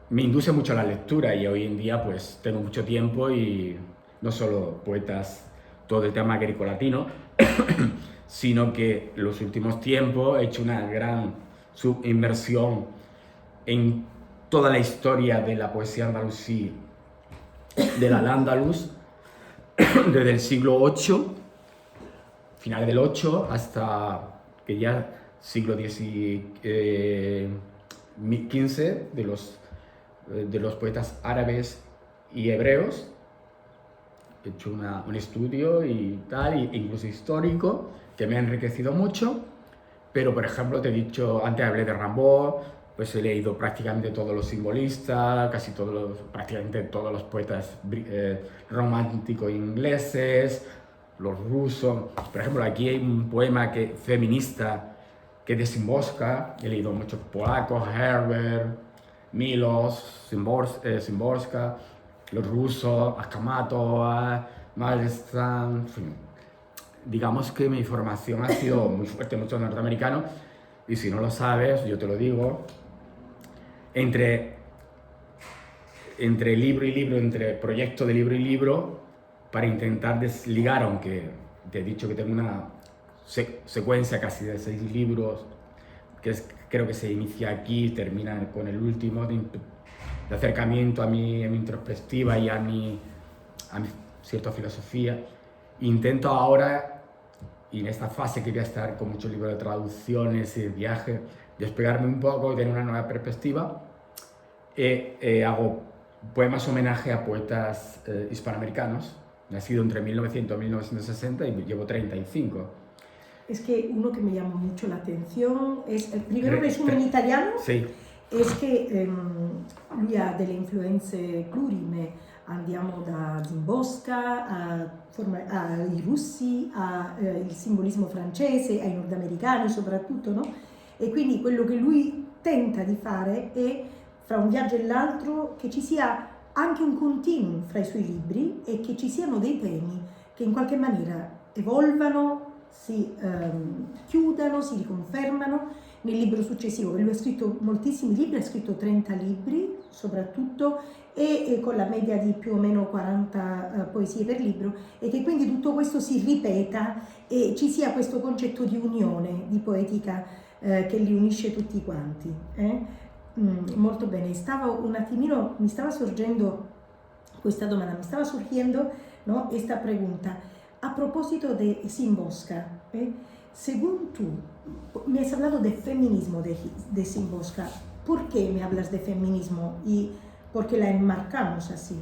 me induce mucho la lectura y hoy en día pues tengo mucho tiempo y no solo poetas, todo el tema grecolatino, sino que los últimos tiempos he hecho una gran subinmersión en toda la historia de la poesía andalusí, del Al-Ándalus, desde el siglo VIII, finales del VIII, hasta que ya siglo XV, de los poetas árabes y hebreos. He hecho un estudio y tal, incluso histórico, que me ha enriquecido mucho. Pero, por ejemplo, te he dicho, antes hablé de Rimbaud, pues he leído prácticamente todos los simbolistas, prácticamente todos los poetas románticos ingleses, los rusos. Por ejemplo, aquí hay un poema feminista que es de Szymborska. He leído muchos polacos, Herbert, Milos, Szymborska, los rusos, Akhmatova, Malestran, en fin. Digamos que mi formación ha sido muy fuerte, mucho norteamericano, y si no lo sabes, yo te lo digo, entre libro y libro, entre proyecto de libro y libro, para intentar desligar, aunque te he dicho que tengo una secuencia casi de 6 libros, creo que se inicia aquí y termina con el último, de acercamiento a mi introspectiva y a mi cierta filosofía. Intento ahora, y en esta fase que voy a estar con muchos libros de traducciones y de viaje, despegarme un poco y tener una nueva perspectiva. Hago poemas homenaje a poetas hispanoamericanos, nacido entre 1900 y 1960, y llevo 35. Es que uno que me llama mucho la atención es, el primero resumen in italiano, sì. è che lui ha delle influenze plurime, andiamo da Szymborska ai russi, al simbolismo francese, ai nordamericani soprattutto, no? E quindi quello che lui tenta di fare è, fra un viaggio e l'altro, che ci sia anche un continuum fra i suoi libri e che ci siano dei temi che in qualche maniera evolvano, si chiudano, si riconfermano. Nel libro successivo, lui ha scritto moltissimi libri, ha scritto 30 libri soprattutto, e con la media di più o meno 40 poesie per libro, e che quindi tutto questo si ripeta e ci sia questo concetto di unione, di poetica che li unisce tutti quanti. Molto bene, mi stava sorgendo questa domanda, mi stava surgiendo, ¿no?, esta pregunta. A propósito de Szymborska, según tú, me has hablado de feminismo de Szymborska. ¿Por qué me hablas de feminismo y por qué la enmarcamos así?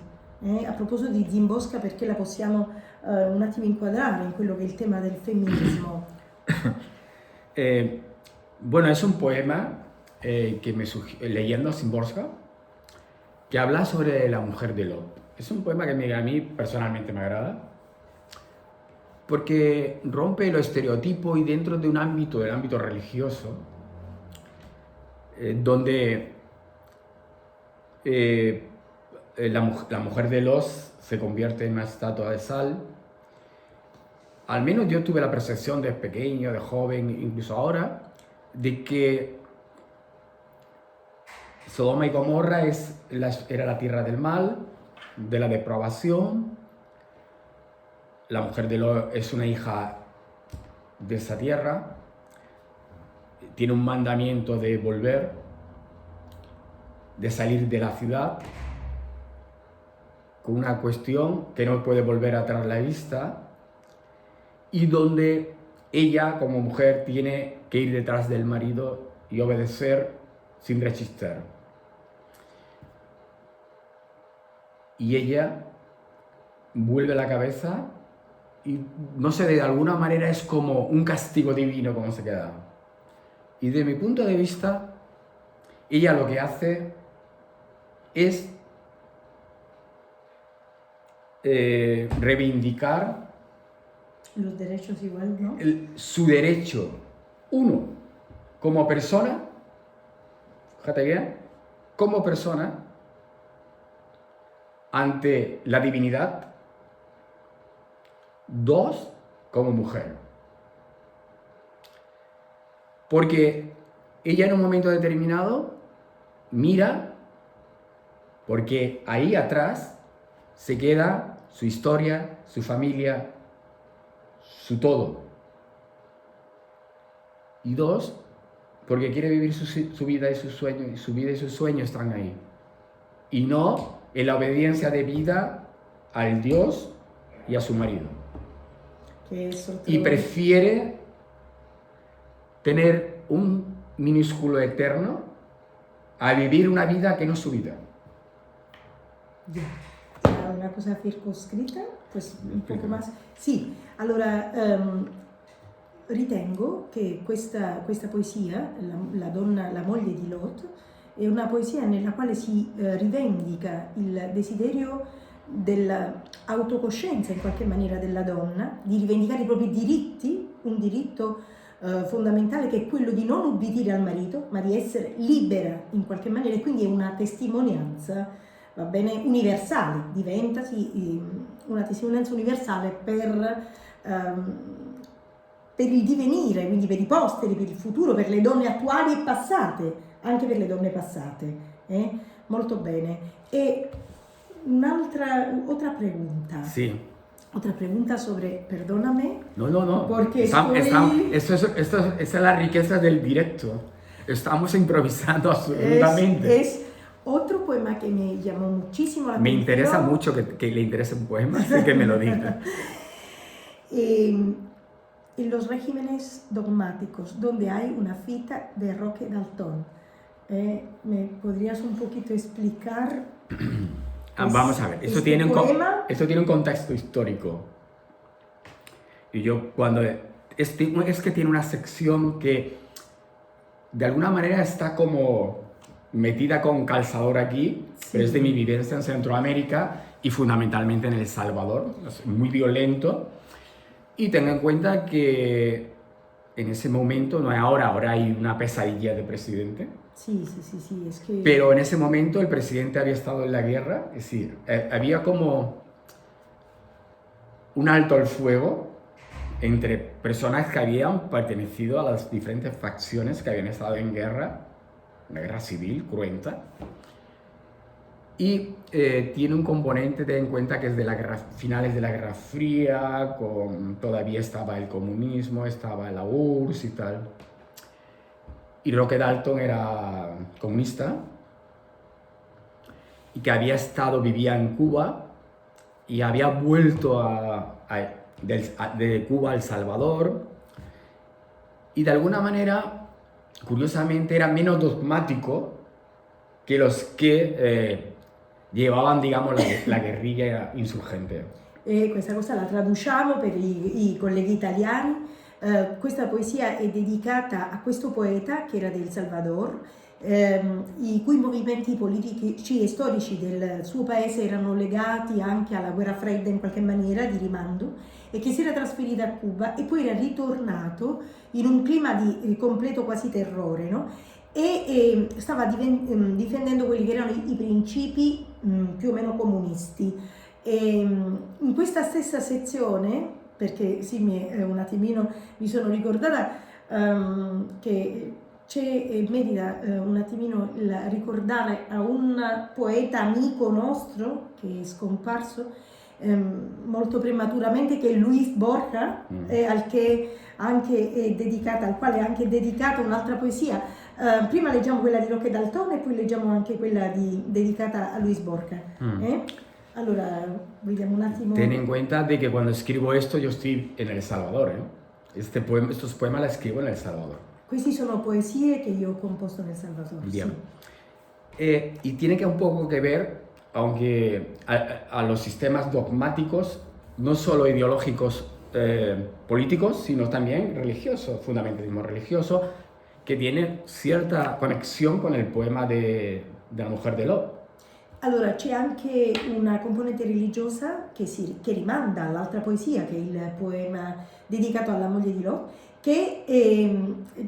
A proposito di Szymborska, perché la possiamo un attimo inquadrare in quello che è il tema del femminismo? Bueno, es un poema que leyendo Szymborska, que habla sobre la mujer de Lot. Es un poema que a mí personalmente me agrada, porque rompe lo estereotipo y dentro de del ámbito religioso, donde la mujer de Los se convierte en una estatua de sal al menos yo tuve la percepción de pequeño, de joven, incluso ahora, de que Sodoma y Gomorra era la tierra del mal, de la depravación. La mujer de Lot es una hija de esa tierra, tiene un mandamiento de volver, de salir de la ciudad, con una cuestión que no puede volver atrás la vista, y donde ella como mujer tiene que ir detrás del marido y obedecer sin resistir. Y ella vuelve la cabeza y no sé, de alguna manera es como un castigo divino como se queda. Y de mi punto de vista, ella lo que hace es reivindicar los derechos igual, ¿no? Su derecho, uno, como persona, fíjate bien, como persona, ante la divinidad, dos, como mujer. Porque ella en un momento determinado mira, porque ahí atrás se queda su historia, su familia, su todo. Y dos, porque quiere vivir su vida y sus sueños, y su vida y sus sueños están ahí. Y no en la obediencia debida al Dios y a su marido. Y prefiere tener un minúsculo eterno a vivir una vida que no es su vida. Ya, una cosa circoscritta, pues un poco más. Sì, allora ritengo che questa poesia, la moglie di Lot, è una poesia nella quale si rivendica il desiderio dell'autocoscienza in qualche maniera della donna, di rivendicare i propri diritti, un diritto fondamentale che è quello di non ubbidire al marito, ma di essere libera in qualche maniera, e quindi è una testimonianza, va bene, universale, diventa una testimonianza universale per il divenire, quindi per i posteri, per il futuro, per le donne attuali e passate, anche per le donne passate. Molto bene. E otra pregunta. Sí. Otra pregunta sobre, perdóname. No. Porque esa es la riqueza del directo. Estamos improvisando absolutamente. Es otro poema que me llamó muchísimo la atención. Me interesa mucho que le interese un poema, así que me lo diga. En los regímenes dogmáticos, donde hay una cita de Roque Dalton, ¿me podrías un poquito explicar? Vamos a ver, esto tiene un contexto histórico. Y yo cuando... Es que tiene una sección que de alguna manera está como metida con calzador aquí, sí. Pero es de mi vivencia en Centroamérica y fundamentalmente en El Salvador, es muy violento. Y tenga en cuenta que en ese momento, no es ahora hay una pesadilla de presidente. Sí, es que... Pero en ese momento el presidente había estado en la guerra, es decir, había como un alto al fuego entre personas que habían pertenecido a las diferentes facciones que habían estado en guerra, una guerra civil cruenta. Y tiene un componente, ten en cuenta que es de finales de la Guerra Fría, todavía estaba el comunismo, estaba la URSS y tal. Y Roque Dalton era comunista y que vivía en Cuba y había vuelto de Cuba a El Salvador y de alguna manera, curiosamente, era menos dogmático que los que llevaban, digamos, la guerriglia insurgente. Questa cosa la traduciamo per i colleghi italiani. Questa poesia è dedicata a questo poeta che era del Salvador, i cui movimenti politici e storici del suo paese erano legati anche alla guerra fredda in qualche maniera di rimando, e che si era trasferito a Cuba e poi era ritornato in un clima di completo quasi terrore, no? E stava difendendo quelli che erano i principi più o meno comunisti. In questa stessa sezione perché sì, un attimino mi sono ricordata che merita un attimino ricordare a un poeta amico nostro che è scomparso molto prematuramente, che è Luis Borja, al quale è anche dedicata un'altra poesia. Prima leggiamo quella di Roque Dalton e poi leggiamo anche quella dedicata a Luis Borja. Allora, vediamo un attimo. Ten en cuenta de que cuando escribo esto yo estoy en El Salvador, estos poemas los escribo en El Salvador. Queste sono poesie che io ho composto nel Salvador. Bien. Sí. Y tiene que un poco que ver, aunque a los sistemas dogmáticos, no solo ideológicos políticos, sino también religiosos, fundamentalismo religioso, que tiene cierta conexión con el poema de la mujer de Lot. Allora, c'è anche una componente religiosa che rimanda all'altra poesia, che è il poema dedicato alla moglie di Lot, che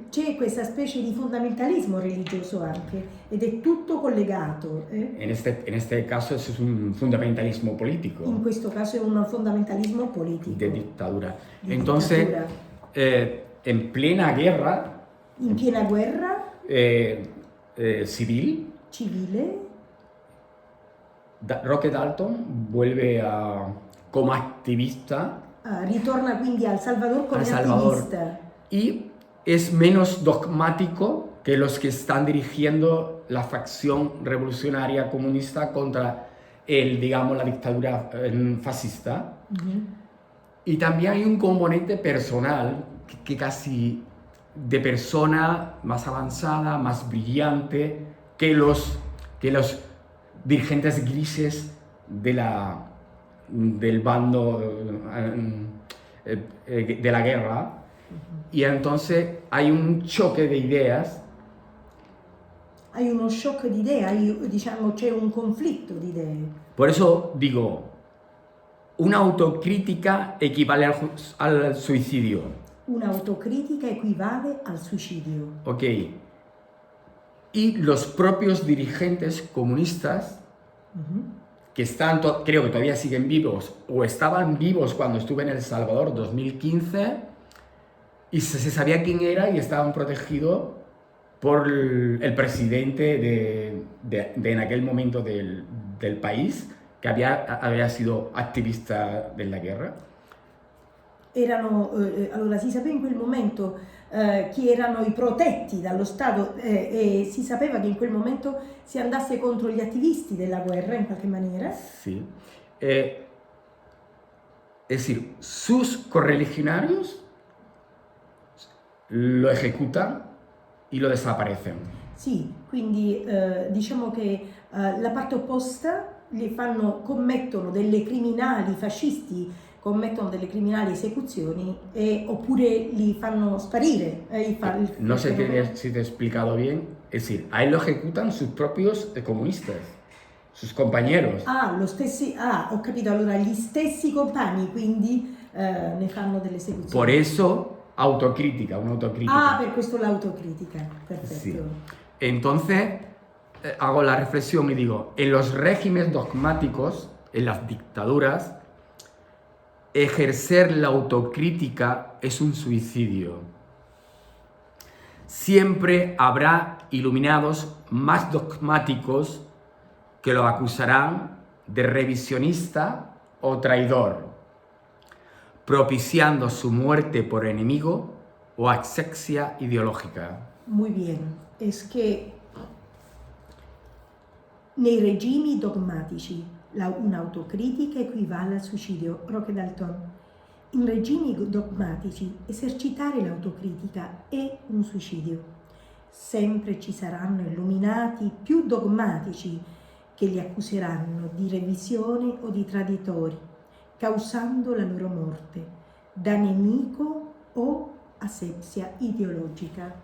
c'è questa specie di fondamentalismo religioso anche, ed è tutto collegato. En este caso es un fundamentalismo político. In questo caso è un fondamentalismo politico. De dictadura. Entonces, en plena guerra... In piena guerra civile, Roque Dalton vuelve como activista. Ritorna quindi al Salvador come attivista. Y es menos dogmático que los que están dirigiendo la facción revolucionaria comunista contra la dictadura fascista. Y también hay un componente personal que casi de persona más avanzada, más brillante que los dirigentes grises del bando de la guerra. Y entonces hay un choque de ideas. Hay uno shock di idee, diciamo c'è un conflitto di idee. Por eso digo, una autocrítica equivale al suicidio. Un'autocritica equivale al suicidio. Ok. Y los propios dirigentes comunistas, que están, creo que todavía siguen vivos, o estaban vivos cuando estuve en El Salvador 2015, y se sabía quién era y estaban protegidos por el presidente de en aquel momento del país, che aveva sido attivista della guerra. Allora si sapeva in quel momento chi erano i protetti dallo Stato e si sapeva che in quel momento si andasse contro gli attivisti della guerra in qualche maniera. Sí. Es decir, sus correligionarios lo ejecutan y lo desaparecen. Sì, quindi diciamo che la parte opposta commettono delle criminali fascisti, commettono delle criminali esecuzioni oppure li fanno sparire. No sé si te he explicado bien, es decir, a él lo ejecutan sus propios comunistas, sus compañeros. Ho capito, allora gli stessi compagni quindi ne fanno delle esecuzioni. Por eso autocrítica, un'autocritica. Per questo l'autocritica, perfetto. Sí. Entonces hago la reflexión y digo, en los regímenes dogmáticos, en las dictaduras, ejercer la autocrítica es un suicidio. Siempre habrá iluminados más dogmáticos que lo acusarán de revisionista o traidor, propiciando su muerte por enemigo o asfixia ideológica. Muy bien, es que nei regimi dogmatici un'autocritica equivale al suicidio. Roque Dalton. In regimi dogmatici esercitare l'autocritica è un suicidio. Sempre ci saranno illuminati più dogmatici che li accuseranno di revisione o di traditori, causando la loro morte da nemico o asepsia ideológica.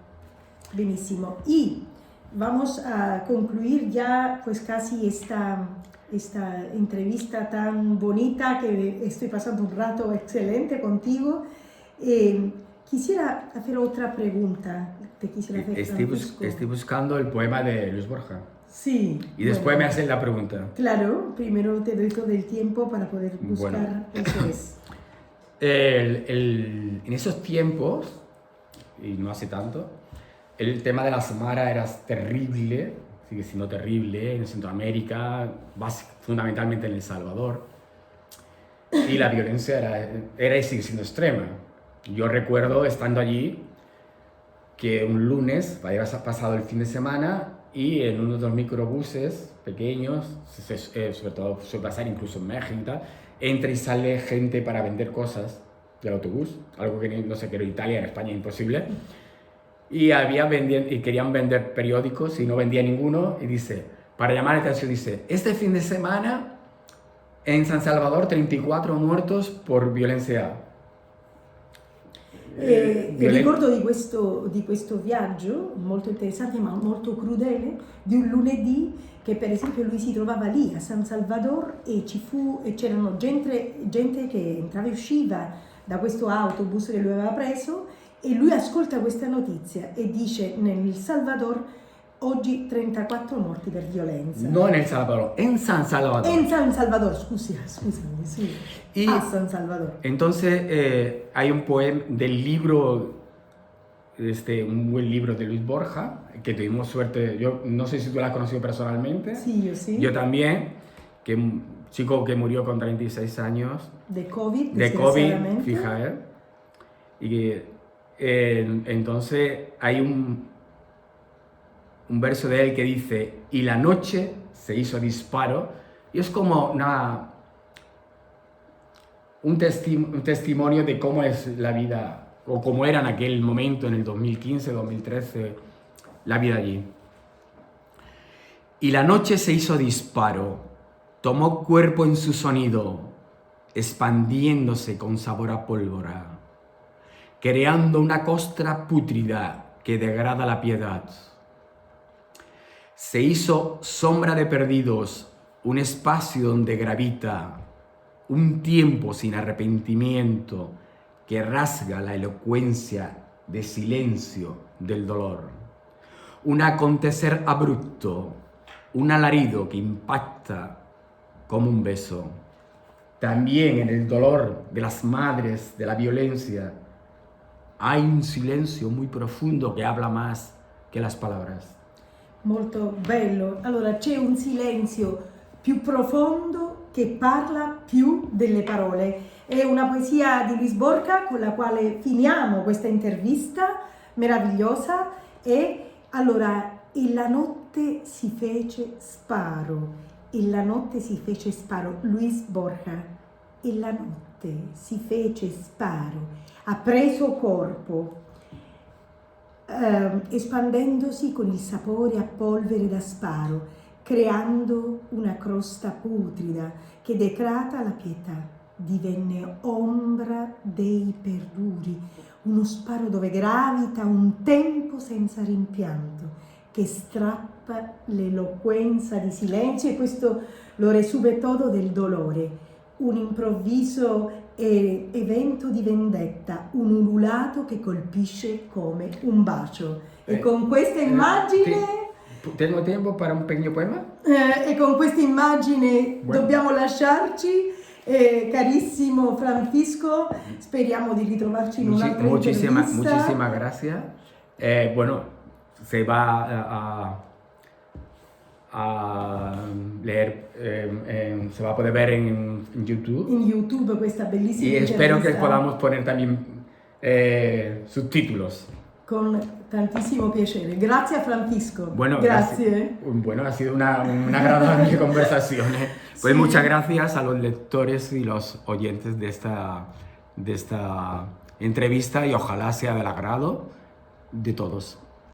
Benissimo. Y vamos a concluir ya pues casi esta entrevista tan bonita, que estoy pasando un rato excelente contigo. Quisiera hacer otra pregunta. Estoy buscando el poema de Luis Borja. Sí. Y después me hacen la pregunta. Claro, primero te doy todo el tiempo para poder buscar. Eso es. en esos tiempos, y no hace tanto, el tema de la Samara era terrible, sigue siendo terrible en Centroamérica, fundamentalmente en El Salvador, y la violencia era y sigue siendo extrema. Yo recuerdo estando allí que un lunes, había pasado el fin de semana, y en uno de los microbuses pequeños, sobre todo suele pasar incluso en México y tal, entra y sale gente para vender cosas del autobús, algo que no sé, que en Italia, en España imposible, y querían vender periódicos y no vendía ninguno, y dice, para llamar la atención, dice, este fin de semana en San Salvador 34 muertos por violencia. Ricordo di questo viaggio molto interessante ma molto crudele di un lunedì che per esempio lui si trovava lì a San Salvador e c'erano gente che entrava e usciva da questo autobus che lui aveva preso e lui ascolta questa notizia e dice nel Salvador oggi 34 morti per violenza. No en El Salvador, en San Salvador. En San Salvador, scusami, sì. Y a San Salvador. Entonces hay un poema del libro, un buen libro de Luis Borja, que tuvimos suerte, yo no sé si tú la has conocido personalmente. Sí, yo sí. Yo también, que un chico que murió con 36 años. De COVID, fíjate. Y entonces hay un verso de él que dice, y la noche se hizo disparo, y es como un testimonio de cómo es la vida, o cómo era en aquel momento, en el 2015, 2013, la vida allí. Y la noche se hizo disparo, tomó cuerpo en su sonido, expandiéndose con sabor a pólvora, creando una costra pútrida que degrada la piedad. Se hizo sombra de perdidos, un espacio donde gravita, un tiempo sin arrepentimiento que rasga la elocuencia de silencio del dolor. Un acontecer abrupto, un alarido que impacta como un beso. También en el dolor de las madres de la violencia hay un silencio muy profundo que habla más que las palabras. Molto bello. Allora c'è un silenzio più profondo che parla più delle parole. È una poesia di Luis Borja con la quale finiamo questa intervista meravigliosa e allora e la notte si fece sparo, e la notte si fece sparo, Luis Borja, e la notte si fece sparo, ha preso corpo, espandendosi con il sapore a polvere da sparo, creando una crosta putrida che decrata la pietà, divenne ombra dei perduri, uno sparo dove gravita un tempo senza rimpianto, che strappa l'eloquenza di silenzio e questo lo resume todo del dolore, un improvviso evento di vendetta, un ululato che colpisce come un bacio. E con questa immagine... ¿Tengo tiempo para un pequeño poema? E con questa immagine dobbiamo lasciarci. Carissimo Francisco, speriamo di ritrovarci in un'altra intervista. Muchísimas gracias. Bueno, se va a leer, se va a poder ver en YouTube. En YouTube questa bellissima y espero intervista. que podamos poner también subtítulos. Con tantissimo piacere. Grazie a Francisco. Bueno, grazie. Bueno, ha sido una agradable conversación. Pues sí. Muchas gracias a los lectores y los oyentes de esta entrevista y ojalá sea del agrado de todos.